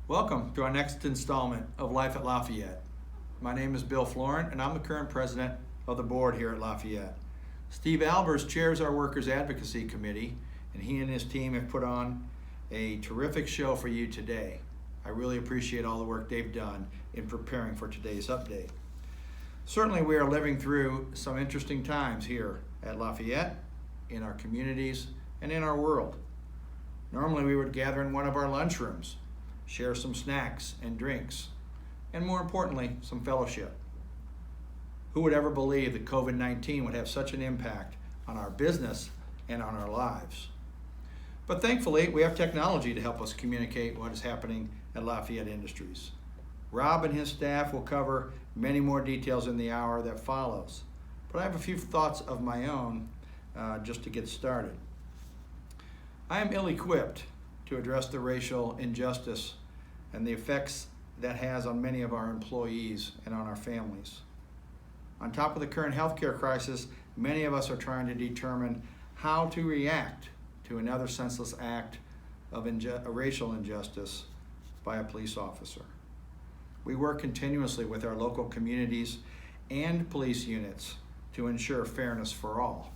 Welcome to our next installment of Life at Lafayette. My name is Bill Florent, and I'm the current president of the board here at Lafayette. Steve Albers chairs our Workers' Advocacy Committee, and he and his team have put on a terrific show for you today. I really appreciate all the work they've done in preparing for today's update. Certainly we are living through some interesting times here at Lafayette, in our communities, and in our world. Normally we would gather in one of our lunchrooms, share some snacks and drinks, and more importantly, some fellowship. Who would ever believe that COVID-19 would have such an impact on our business and on our lives? But thankfully, we have technology to help us communicate what is happening at Lafayette Industries. Rob and his staff will cover many more details in the hour that follows, but I have a few thoughts of my own just to get started. I am ill-equipped to address the racial injustice and the effects that has on many of our employees and on our families. On top of the current healthcare crisis, many of us are trying to determine how to react to another senseless act of racial injustice by a police officer. We work continuously with our local communities and police units to ensure fairness for all.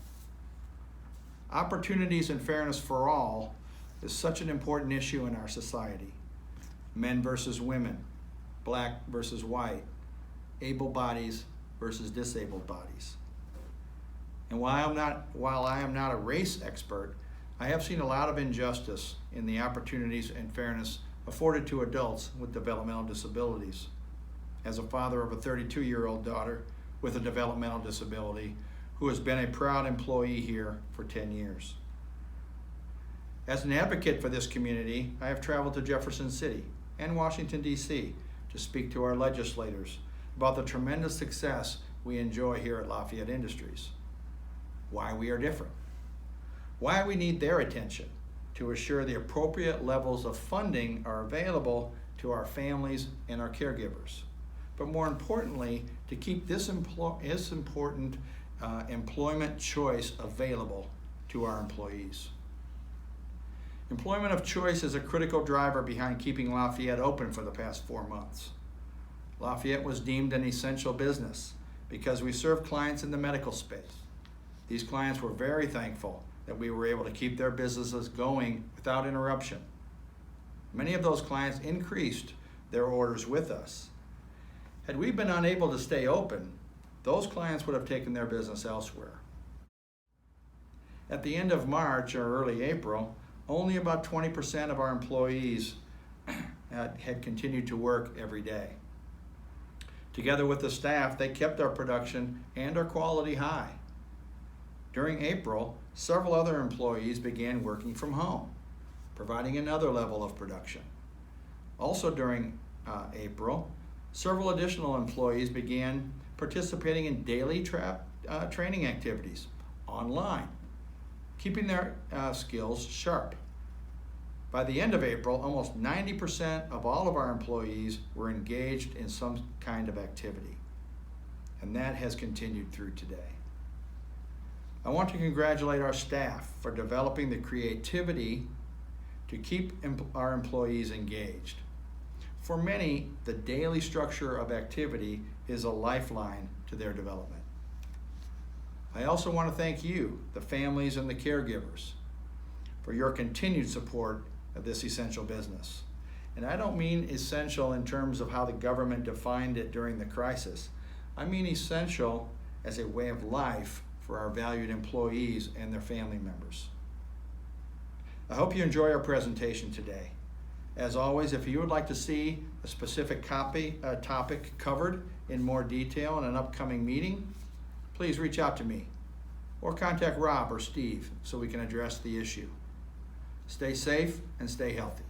Opportunities and fairness for all is such an important issue in our society. Men versus women, black versus white, able bodies versus disabled bodies. And while I am not a race expert, I have seen a lot of injustice in the opportunities and fairness afforded to adults with developmental disabilities. As a father of a 32-year-old daughter with a developmental disability who has been a proud employee here for 10 years. As an advocate for this community, I have traveled to Jefferson City and Washington, D.C. to speak to our legislators about the tremendous success we enjoy here at Lafayette Industries, why we are different, why we need their attention to assure the appropriate levels of funding are available to our families and our caregivers, but more importantly, to keep this important employment choice available to our employees. Employment of choice is a critical driver behind keeping Lafayette open for the past 4 months. Lafayette was deemed an essential business because we serve clients in the medical space. These clients were very thankful that we were able to keep their businesses going without interruption. Many of those clients increased their orders with us. Had we been unable to stay open, those clients would have taken their business elsewhere. At the end of March or early April, only about 20% of our employees had continued to work every day. Together with the staff, they kept our production and our quality high. During April, several other employees began working from home, providing another level of production. Also during April, several additional employees began participating in daily training activities online, keeping their skills sharp. By the end of April, almost 90% of all of our employees were engaged in some kind of activity, and that has continued through today. I want to congratulate our staff for developing the creativity to keep our employees engaged. For many, the daily structure of activity is a lifeline to their development. I also want to thank you, the families and the caregivers, for your continued support of this essential business. And I don't mean essential in terms of how the government defined it during the crisis. I mean essential as a way of life for our valued employees and their family members. I hope you enjoy our presentation today. As always, if you would like to see a specific topic covered in more detail in an upcoming meeting, please reach out to me or contact Rob or Steve so we can address the issue. Stay safe and stay healthy.